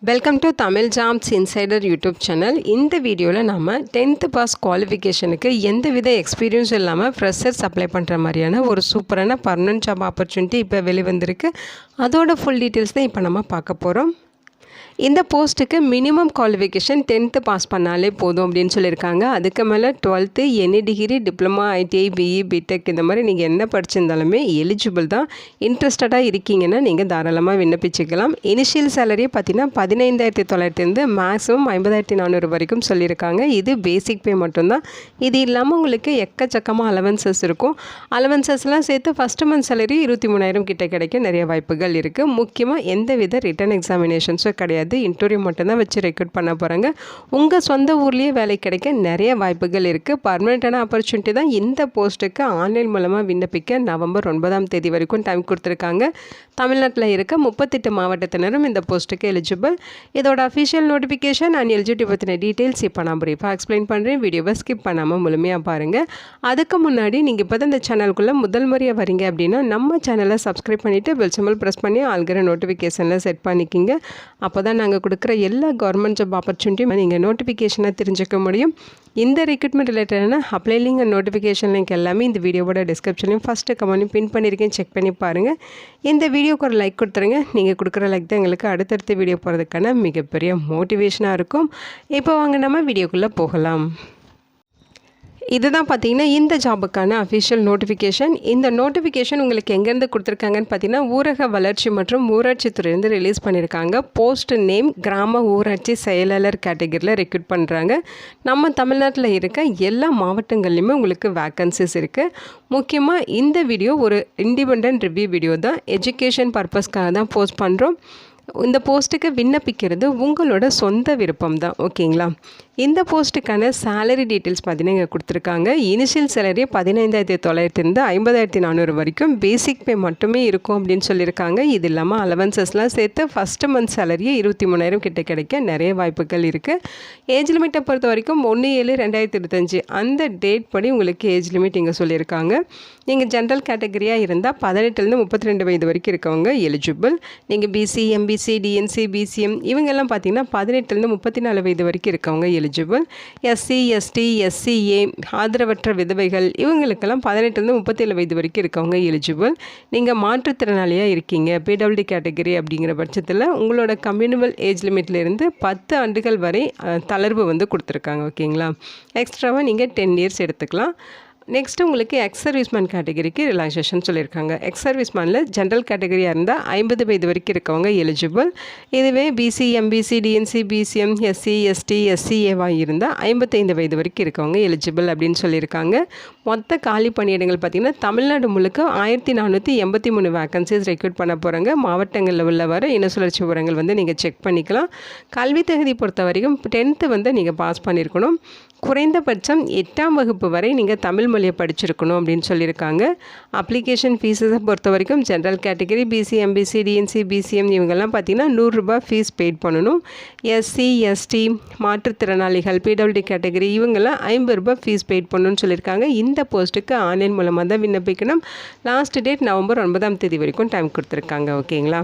Welcome to Tamil jobs insider YouTube channel. இந்த வீடியோவில் நம்ம 10th பாஸ் குவாலிஃபிகேஷனுக்கு எந்தவித எக்ஸ்பீரியன்ஸ் இல்லாமல் ஃப்ரெஷர்ஸ் அப்ளை பண்ணுற மாதிரியான ஒரு சூப்பரான பர்மனன்ட் ஜாப் ஆப்பர்ச்சுனிட்டி இப்போ வெளிவந்திருக்கு. அதோட ஃபுல் டீட்டெயில்ஸ் தான் இப்போ நம்ம பார்க்க போகிறோம். இந்த போஸ்ட்டுக்கு மினிமம் குவாலிஃபிகேஷன் 10th பாஸ் பண்ணாலே போதும் அப்படின்னு சொல்லியிருக்காங்க. அதுக்கு மேலே 12th any degree, diploma, ITI, BE, BTech இந்த மாதிரி நீங்கள் என்ன படிச்சிருந்தாலுமே எலிஜிபிள் தான். இன்ட்ரெஸ்டடாக இருக்கீங்கன்னா நீங்கள் தாராளமாக விண்ணப்பிச்சுக்கலாம். இனிஷியல் சேலரி பார்த்தீங்கன்னா 15,900 மேக்ஸிமம் 50,400 வரைக்கும் சொல்லியிருக்காங்க. இது பேசிக் பே மட்டும்தான். இது இல்லாமல் உங்களுக்கு எக்கச்சக்கமாக அலவன்சஸ் இருக்கும். அலவன்சஸ்லாம் சேர்த்து ஃபஸ்ட்டு மந்த் சேலரி 23,000 கிட்ட கிடைக்க நிறைய வாய்ப்புகள் இருக்குது. முக்கியமாக எந்தவித ரிட்டன் எக்ஸாமினேஷன்ஸும் கிடையாது. இன்டர்வியூ மட்டும்தான் வச்சு ரெக்ரூட் பண்ண போகிறாங்க. உங்கள் சொந்த ஊர்லேயே வேலை கிடைக்க நிறைய வாய்ப்புகள் இருக்குது. பர்மனெண்ட்டான ஆப்பர்ச்சுனிட்டி தான். இந்த போஸ்ட்டுக்கு ஆன்லைன் மூலமாக விண்ணப்பிக்க நவம்பர் 9 வரைக்கும் டைம் கொடுத்துருக்காங்க. தமிழ்நாட்டில் இருக்க 38 மாவட்டத்தினரும் இந்த போஸ்ட்டுக்கு எலிஜிபிள். இதோட அஃபிஷியல் நோட்டிஃபிகேஷன் அண்ட் எலிஜிபிலிட்டி பற்றின டீட்டெயில்ஸ் இப்போ நான் ப்ரீஃபாக எக்ஸ்பிளைன் பண்ணுறேன். வீடியோவை ஸ்கிப் பண்ணாமல் முழுமையாக பாருங்கள். அதுக்கு முன்னாடி நீங்கள் இப்போ தான் இந்த சேனலுக்குள்ளே முதல் முறையாக வரீங்க அப்படின்னா நம்ம சேனலை சப்ஸ்கிரைப் பண்ணிவிட்டு பெல் சிம்பல் ப்ரெஸ் பண்ணி ஆல்கிற நோட்டிஃபிகேஷனில் செட் பண்ணிக்கிங்க. அப்போ தான் நாங்கள் கொடுக்குற எல்லா கவர்மெண்ட் ஜாப் ஆப்பர்ச்சுனிட்டியும் நீங்கள் நோட்டிஃபிகேஷனை தெரிஞ்சுக்க முடியும். இந்த ரெக்ரூட்மெண்ட் ரிலேட்டடான apply link and notification link எல்லாமே இந்த வீடியோவோட டிஸ்கிரிப்ஷனையும் ஃபஸ்ட்டு கமெண்ட்லையும் பின் பண்ணியிருக்கேன். செக் பண்ணி பாருங்கள். இந்த வீடியோக்கு ஒரு லைக் கொடுத்துருங்க. நீங்கள் கொடுக்குற லைக் தான் எங்களுக்கு அடுத்தடுத்த வீடியோ போகிறதுக்கான மிகப்பெரிய மோட்டிவேஷனாக இருக்கும். இப்போ வாங்க நம்ம வீடியோக்குள்ளே போகலாம். இதுதான் பார்த்தீங்கன்னா இந்த ஜாபுக்கான அஃபிஷியல் நோட்டிஃபிகேஷன். இந்த நோட்டிஃபிகேஷன் உங்களுக்கு எங்கேருந்து கொடுத்துருக்காங்கன்னு பார்த்தீங்கன்னா ஊரக வளர்ச்சி மற்றும் ஊராட்சி துறையிலேருந்து ரிலீஸ் பண்ணியிருக்காங்க. போஸ்ட் நேம் கிராம ஊராட்சி செயலாளர் கேட்டகரியில் ரெக்ரூட் பண்ணுறாங்க. நம்ம தமிழ்நாட்டில் இருக்க எல்லா மாவட்டங்கள்லையுமே உங்களுக்கு வேக்கன்சிஸ் இருக்குது. முக்கியமாக இந்த வீடியோ ஒரு இண்டிபெண்டன்ட் ரிவ்யூ வீடியோ தான். எஜுகேஷன் பர்பஸ்க்காக தான் போஸ்ட் பண்ணுறோம். இந்த போஸ்ட்டுக்கு விண்ணப்பிக்கிறது உங்களோட சொந்த விருப்பம் தான். ஓகேங்களா? இந்த போஸ்ட்டுக்கான சேலரி டீட்டெயில்ஸ் பார்த்தீங்கன்னா இங்கே கொடுத்துருக்காங்க. இனிஷியல் சேலரி 15,900 50,400 வரைக்கும் பேசிக் பே மட்டுமே இருக்கும் அப்படின்னு சொல்லியிருக்காங்க. இது இல்லாமல் அலவன்சஸ்லாம் சேர்த்து ஃபஸ்ட்டு மந்த் சேலரியே 23,000 கிட்ட கிடைக்க நிறைய வாய்ப்புகள் இருக்குது. ஏஜ் லிமிட்டை பொறுத்த வரைக்கும் 1/7/2025 அந்த டேட் படி உங்களுக்கு ஏஜ் லிமிட் இங்கே சொல்லியிருக்காங்க. நீங்கள் ஜென்ரல் கேட்டகரியாக இருந்தால் 18 32 வயது வரைக்கும் இருக்கவங்க எலிஜிபிள். நீங்கள் பிசி, எம்பிசி, டிஎன்சி, பிசிஎம் இவங்கெல்லாம் பார்த்தீங்கன்னா 18 34 வயது வரைக்கும் இருக்கவங்க எலிஜிபிள். எஸ்சி, எஸ்டி, எஸ்சிஏ, ஆதரவற்ற விதவைகள் இவங்களுக்கெல்லாம் 18 37 வயது வரைக்கும் இருக்கவங்க எலிஜிபிள். நீங்கள் மாற்றுத்திறனாளியாக இருக்கீங்க, பிடபிள்யூடி கேட்டகரி அப்படிங்கிற பட்சத்தில் உங்களோட கம்யூனிவல் ஏஜ் லிமிட்லேருந்து 10 ஆண்டுகள் வரை தளர்வு வந்து கொடுத்துருக்காங்க. ஓகேங்களா? எக்ஸ்ட்ராவாக நீங்கள் 10 இயர்ஸ் எடுத்துக்கலாம். நெக்ஸ்ட்டு உங்களுக்கு எக்ஸ் சர்வீஸ்மேன் கேட்டகரிக்கு ரிலாக்ஸேஷன் சொல்லியிருக்காங்க. எக்ஸ் சர்வீஸ்மேனில் ஜென்ரல் கேட்டகரியாக இருந்தால் 50 வயது வரைக்கும் இருக்கவங்க எலிஜிபிள். இதுவே BC, MBC, DNC, BCM, SC, ST, எஸ்சிஏவாக இருந்தால் 55 வயது வரைக்கும் இருக்கவங்க எலிஜிபிள் அப்படின்னு சொல்லியிருக்காங்க. மொத்த காலி பணியிடங்கள் பார்த்திங்கன்னா தமிழ்நாடு முழுக்க 1483 வேக்கன்சிஸ் ரெக்ரூட் பண்ண போகிறாங்க. மாவட்டங்களில் உள்ள வர இன சுழற்சி விவரங்கள் வந்து நீங்கள் செக் பண்ணிக்கலாம். கல்வி தகுதி பொறுத்த வரைக்கும் 10th வந்து நீங்கள் பாஸ் பண்ணியிருக்கணும். குறைந்தபட்சம் 8ஆம் வகுப்பு வரை நீங்கள் தமிழ் மொழியை படிச்சிருக்கணும் அப்படின்னு சொல்லியிருக்காங்க. அப்ளிகேஷன் ஃபீஸஸை பொறுத்த வரைக்கும் general category, BC, MBC, DNC, BCM இவங்கெல்லாம் பார்த்தீங்கன்னா 100 ரூபாய் ஃபீஸ் பெய்ட் பண்ணணும். எஸ்சி, எஸ்டி, மாற்றுத்திறனாளிகள், பிடபிள்யூடி கேட்டகரி இவங்கெல்லாம் 50 ரூபாய் ஃபீஸ் பெய்ட் பண்ணணும்னு சொல்லியிருக்காங்க. இந்த போஸ்ட்டுக்கு ஆன்லைன் மூலமாக தான் விண்ணப்பிக்கணும். லாஸ்ட் டேட் நவம்பர் 9 வரைக்கும் டைம் கொடுத்துருக்காங்க. ஓகேங்களா?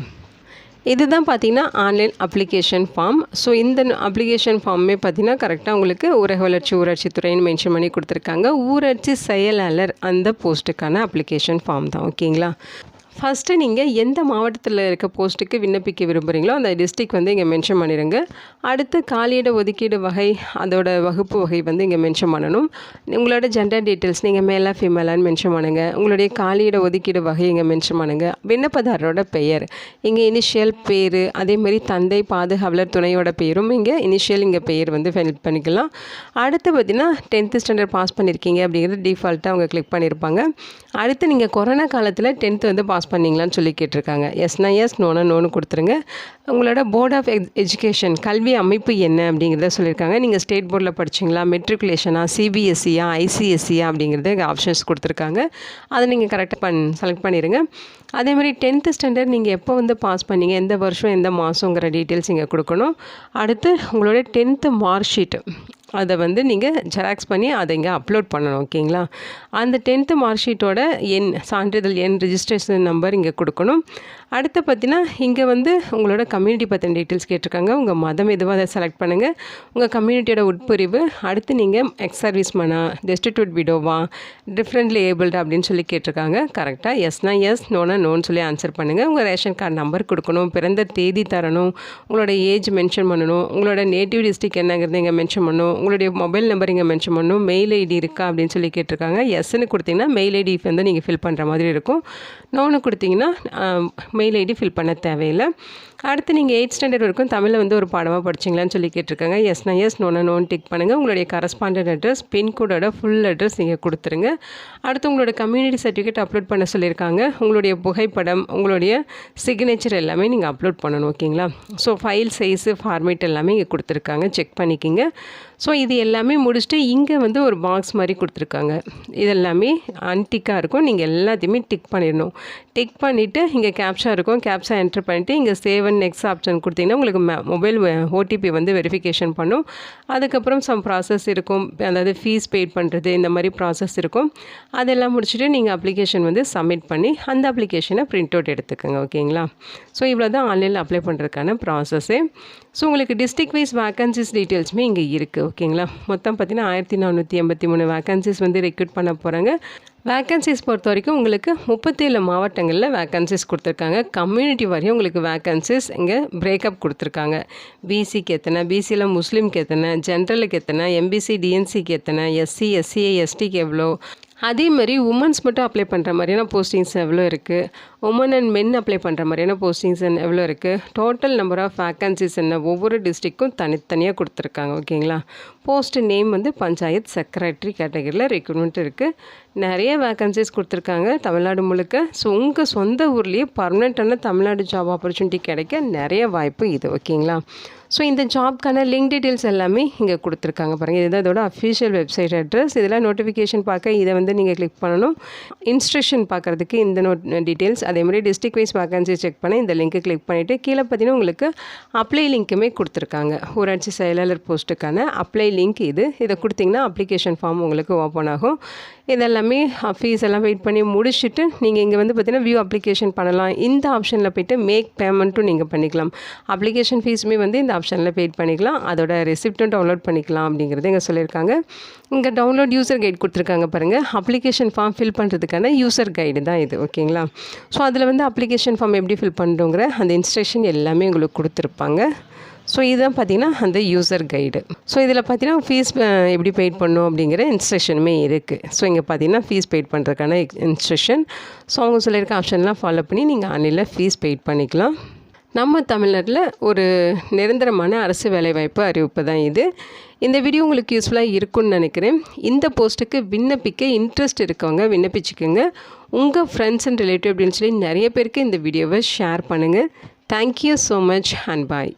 இதுதான் பார்த்திங்கன்னா ஆன்லைன் அப்ளிகேஷன் ஃபார்ம். ஸோ இந்த அப்ளிகேஷன் ஃபார்மே பார்த்திங்கன்னா கரெக்டாக உங்களுக்கு ஊரக வளர்ச்சி ஊராட்சி துறைன்னு மென்ஷன் பண்ணி கொடுத்துருக்காங்க. ஊராட்சி செயலாளர் அந்த போஸ்ட்டுக்கான அப்ளிகேஷன் ஃபார்ம் தான். ஓகேங்களா? ஃபஸ்ட்டு நீங்கள் எந்த மாவட்டத்தில் இருக்க போஸ்ட்டுக்கு விண்ணப்பிக்க விரும்புகிறீங்களோ அந்த டிஸ்ட்ரிக் வந்து இங்கே மென்ஷன் பண்ணிடுங்க. அடுத்து காலியிட ஒதுக்கீடு வகை, அதோட வகுப்பு வகை வந்து இங்கே மென்ஷன் பண்ணணும். உங்களோட ஜெண்டர் டீட்டெயில்ஸ் நீங்கள் மேலா ஃபீமேலான்னு மென்ஷன் பண்ணுங்கள். உங்களுடைய காலியிட ஒதுக்கீடு வகை இங்கே மென்ஷன் பண்ணுங்கள். விண்ணப்பதாரரோட பெயர் இங்கே இனிஷியல் பேர், அதேமாதிரி தந்தை பாதுகாவலர் துணையோட பேரும் இங்கே இனிஷியல் இங்கே பெயர் வந்து ஃபில் பண்ணிக்கலாம். அடுத்து பார்த்திங்கன்னா 10th ஸ்டாண்டர்ட் பாஸ் பண்ணியிருக்கீங்க அப்படிங்கிறது டிஃபால்ட்டாக அவங்க கிளிக் பண்ணியிருப்பாங்க. அடுத்து நீங்கள் கொரோனா காலத்தில் 10th வந்து பாஸ் பண்ணிங்களான்னு சொல்லி கேட்டிருக்காங்க. எஸ்னா எஸ், நோனா நோன்னு கொடுத்துருங்க. உங்களோட போர்ட் ஆஃப் எஜுகேஷன் கல்வி அமைப்பு என்ன அப்படிங்கிறத சொல்லியிருக்காங்க. நீங்கள் ஸ்டேட் போர்டில் படிச்சிங்களா, மெட்ரிகுலேஷனா, சிபிஎஸ்சியா, ஐசிஎஸ்சியா அப்படிங்கிறத ஆப்ஷன்ஸ் கொடுத்துருக்காங்க. அதை நீங்கள் கரெக்டாக செலக்ட் பண்ணிடுங்க. அதேமாதிரி 10th ஸ்டாண்டர்ட் நீங்கள் எப்போ வந்து பாஸ் பண்ணீங்க, எந்த வருஷம் எந்த மாதங்கிற டீட்டெயில்ஸ் இங்கே கொடுக்கணும். அடுத்து உங்களோட 10th மார்க் ஷீட் அதை வந்து நீங்கள் ஜெராக்ஸ் பண்ணி அதை இங்கே அப்லோட் பண்ணணும். ஓகேங்களா? அந்த 10th மார்க் ஷீட்டோட எண், சான்றிதழ் எண், ரிஜிஸ்ட்ரேஷன் நம்பர் இங்கே கொடுக்கணும். அடுத்து பார்த்தீங்கன்னா இங்கே வந்து உங்களோட கம்யூனிட்டி பற்றின டீட்டெயில்ஸ் கேட்டிருக்காங்க. உங்கள் மதம் எதுவாக அதை செலக்ட் பண்ணுங்கள். உங்கள் கம்யூனிட்டியோட உட்பிரிவு, அடுத்து நீங்கள் எக்ஸ் சர்வீஸ் மேனா, டெஸ்டிடியூட் விடோவா, டிஃப்ரெண்ட்லி ஏபிள்டு அப்படின்னு சொல்லி கேட்டிருக்காங்க. கரெக்டாக எஸ்னா எஸ், நோனா நோன்னு சொல்லி ஆன்சர் பண்ணுங்கள். உங்கள் ரேஷன் கார்டு நம்பர் கொடுக்கணும், பிறந்த தேதி தரணும், உங்களோட ஏஜ் மென்ஷன் பண்ணணும், உங்களோட நேட்டிவ் டிஸ்ட்ரிக்ட் என்னங்கிறது இங்கே மென்ஷன் பண்ணணும், உங்களுடைய மொபைல் நம்பர் இங்கே மென்ஷன் பண்ணணும், மெயில் ஐடி இருக்கா அப்படின்னு சொல்லி கேட்டிருக்காங்க. எஸ்ன்னு கொடுத்தீங்கன்னா மெயில் ஐடி வந்து நீங்கள் ஃபில் பண்ணுற மாதிரி இருக்கும். நோன்னு கொடுத்தீங்கன்னா மெயில் ஐடி ஃபில் பண்ண தேவையில்லை. அடுத்து நீங்கள் 8th ஸ்டாண்டர்ட் வரைக்கும் தமிழில் வந்து ஒரு பாடமாக படிச்சிங்களான்னு சொல்லி கேட்டிருக்காங்க. எஸ்னா எஸ், நோனா நோன் டிக் பண்ணுங்கள். உங்களுடைய கரஸ்பாண்டன்ட் அட்ரஸ், பின்கோடோட ஃபுல் அட்ரஸ் நீங்கள் கொடுத்துருங்க. அடுத்து உங்களோட கம்யூனிட்டி சர்டிஃபிகேட் அப்லோட் பண்ண சொல்லியிருக்காங்க. உங்களுடைய புகைப்படம், உங்களுடைய சிக்னேச்சர் எல்லாமே நீங்கள் அப்லோட் பண்ணணும். ஓகேங்களா? ஸோ ஃபைல் சைஸு, ஃபார்மேட் எல்லாமே இங்கே கொடுத்துருக்காங்க, செக் பண்ணிக்கிங்க. ஸோ இது எல்லாமே முடிச்சுட்டு இங்கே வந்து ஒரு பாக்ஸ் மாதிரி கொடுத்துருக்காங்க. இதெல்லாமே அன்டிக்காக இருக்கும். நீங்கள் எல்லாத்தையுமே டிக் பண்ணிடணும். டிக் பண்ணிவிட்டு இங்கே கேப்ஷா இருக்கும். கேப்ஷா என்ட்ரு பண்ணிவிட்டு இங்கே சேவ் அண்ட் நெக்ஸ்ட் ஆப்ஷன் கொடுத்தீங்கன்னா உங்களுக்கு மொபைல் ஓடிபி வந்து வெரிஃபிகேஷன் பண்ணும். அதுக்கப்புறம் சம் ப்ராசஸ் இருக்கும், அதாவது ஃபீஸ் பெய்ட் பண்ணுறது, இந்த மாதிரி ப்ராசஸ் இருக்கும். அதெல்லாம் முடிச்சுட்டு நீங்கள் அப்ளிகேஷன் வந்து சப்மிட் பண்ணி அந்த அப்ளிகேஷனை பிரிண்ட் அவுட் எடுத்துக்கோங்க. ஓகேங்களா? ஸோ இவ்வளோ தான் ஆன்லைனில் அப்ளை பண்ணுறதுக்கான ப்ராசஸ்ஸு. ஸோ உங்களுக்கு டிஸ்ட்ரிக்ட் வைஸ் வேக்கன்சிஸ் டீட்டெயில்ஸுமே இங்கே இருக்குது. ஓகேங்களா? மொத்தம் பார்த்தீங்கன்னா 1483 வேக்கன்சிஸ் வந்து ரெக்ரூட் பண்ண போகிறாங்க. வேக்கன்சிஸ் பொறுத்த வரைக்கும் உங்களுக்கு 37 மாவட்டங்களில் வேக்கன்சிஸ் கொடுத்துருக்காங்க. கம்யூனிட்டி வரையும் உங்களுக்கு வேக்கன்சிஸ் இங்கே பிரேக்கப் கொடுத்துருக்காங்க. பிசிக்கு எத்தனை, பிசியில் முஸ்லீம்க்கு எத்தனை, ஜென்ரலுக்கு எத்தனை, எம்பிசி டிஎன்சிக்கு எத்தனை, எஸ்சி எஸ்சிஏ எஸ்டிக்கு எவ்வளோ, அதே மாதிரி உமன்ஸ் மட்டும் அப்ளை பண்ணுற மாதிரியான போஸ்டிங்ஸ் எவ்வளோ இருக்குது, உமன் அண்ட் மென் அப்ளை பண்ணுற மாதிரியான போஸ்டிங்ஸ் எவ்வளோ இருக்குது, டோட்டல் நம்பர் ஆஃப் வேக்கன்சிஸ் என்ன, ஒவ்வொரு டிஸ்ட்ரிக்டும் தனித்தனியாக கொடுத்துருக்காங்க. ஓகேங்களா? போஸ்ட் நேம் வந்து பஞ்சாயத்து செக்ரட்டரி கேட்டகரியில் ரெக்ரூட்மெண்ட் இருக்குது. நிறைய வேக்கன்சிஸ் கொடுத்துருக்காங்க தமிழ்நாடு முழுக்க. ஸோ உங்கள் சொந்த ஊர்லேயே பர்மனெண்ட்டான தமிழ்நாடு ஜாப் ஆப்பர்ச்சுனிட்டி கிடைக்க நிறைய வாய்ப்பு இது. ஓகேங்களா? ஸோ இந்த ஜாப்க்கான லிங்க் டீட்டெயில்ஸ் எல்லாமே இங்கே கொடுத்துருக்காங்க பாருங்கள். இதுதான் இதோட அஃபிஷியல் வெப்சைட் அட்ரஸ். இதில் நோட்டிஃபிகேஷன் பார்க்க இதை வந்து நீங்கள் கிளிக் பண்ணணும். இன்ஸ்ட்ரக்ஷன் பார்க்குறதுக்கு இந்த டீட்டெயில்ஸ், அதே மாதிரி டிஸ்ட்ரிக்ட் வைஸ் வேக்கன்சி செக் பண்ண இந்த லிங்க்கை கிளிக் பண்ணிவிட்டு கீழே பார்த்தீங்கன்னா உங்களுக்கு அப்ளை லிங்க்குமே கொடுத்துருக்காங்க. ஊராட்சி செயலாளர் போஸ்ட்டுக்கான அப்ளை லிங்க் இது. இதை கொடுத்தீங்கன்னா அப்ளிகேஷன் ஃபார்ம் உங்களுக்கு ஓப்பன் ஆகும். இதெல்லாமே ஃபீஸ் எல்லாம் வெயிட் பண்ணி முடிச்சுட்டு நீங்கள் இங்கே வந்து பார்த்தீங்கன்னா வியூ அப்ளிகேஷன் பண்ணலாம். இந்த ஆப்ஷனில் போய்ட்டு மேக் பேமெண்ட்டும் நீங்கள் பண்ணிக்கலாம். அப்ளிகேஷன் ஃபீஸுமே வந்து இந்த ஆப்ஷனில் பெய்ட் பண்ணிக்கலாம். அதோட ரெசிப்ட்டும் டவுன்லோட் பண்ணிக்கலாம் அப்படிங்கிறது இங்கே சொல்லியிருக்காங்க. இங்கே டவுன்லோட் யூசர் கைடு கொடுத்துருக்காங்க பாருங்கள். அப்ளிகேஷன் ஃபார்ம் ஃபில் பண்ணுறதுக்கான யூசர் கைடு தான் இது. ஓகேங்களா? ஸோ அதில் வந்து அப்ளிகேஷன் ஃபார்ம் எப்படி ஃபில் பண்ணுறோங்கிற அந்த இன்ஸ்ட்ரக்ஷன் எல்லாமே உங்களுக்கு கொடுத்துருப்பாங்க. ஸோ இதுதான் பார்த்திங்கன்னா அந்த யூசர் கைடு. ஸோ இதில் பார்த்தீங்கன்னா ஃபீஸ் எப்படி பெய்ட் பண்ணணும் அப்படிங்கிற இன்ஸ்ட்ரக்ஷனுமே இருக்குது. ஸோ இங்கே பார்த்தீங்கன்னா ஃபீஸ் பெய்ட் பண்ணுறதுக்கான இன்ஸ்ட்ரக்ஷன். ஸோ அவங்க சொல்லியிருக்க ஆப்ஷன்லாம் ஃபாலோ பண்ணி நீங்கள் ஆன்லைனில் ஃபீஸ் பெய்ட் பண்ணிக்கலாம். நம்ம தமிழ்நாட்டில் ஒரு நிரந்தரமான அரசு வேலைவாய்ப்பு அறிவிப்பு தான் இது. இந்த வீடியோ உங்களுக்கு யூஸ்ஃபுல்லாக இருக்கும்னு நினைக்கிறேன். இந்த போஸ்ட்டுக்கு விண்ணப்பிக்க இன்ட்ரெஸ்ட் இருக்கவங்க விண்ணப்பிச்சுக்கோங்க. உங்கள் ஃப்ரெண்ட்ஸ் அண்ட் ரிலேட்டிவ் அப்படின்னு சொல்லி நிறைய பேருக்கு இந்த வீடியோவை ஷேர் பண்ணுங்கள். Thank you so much and bye.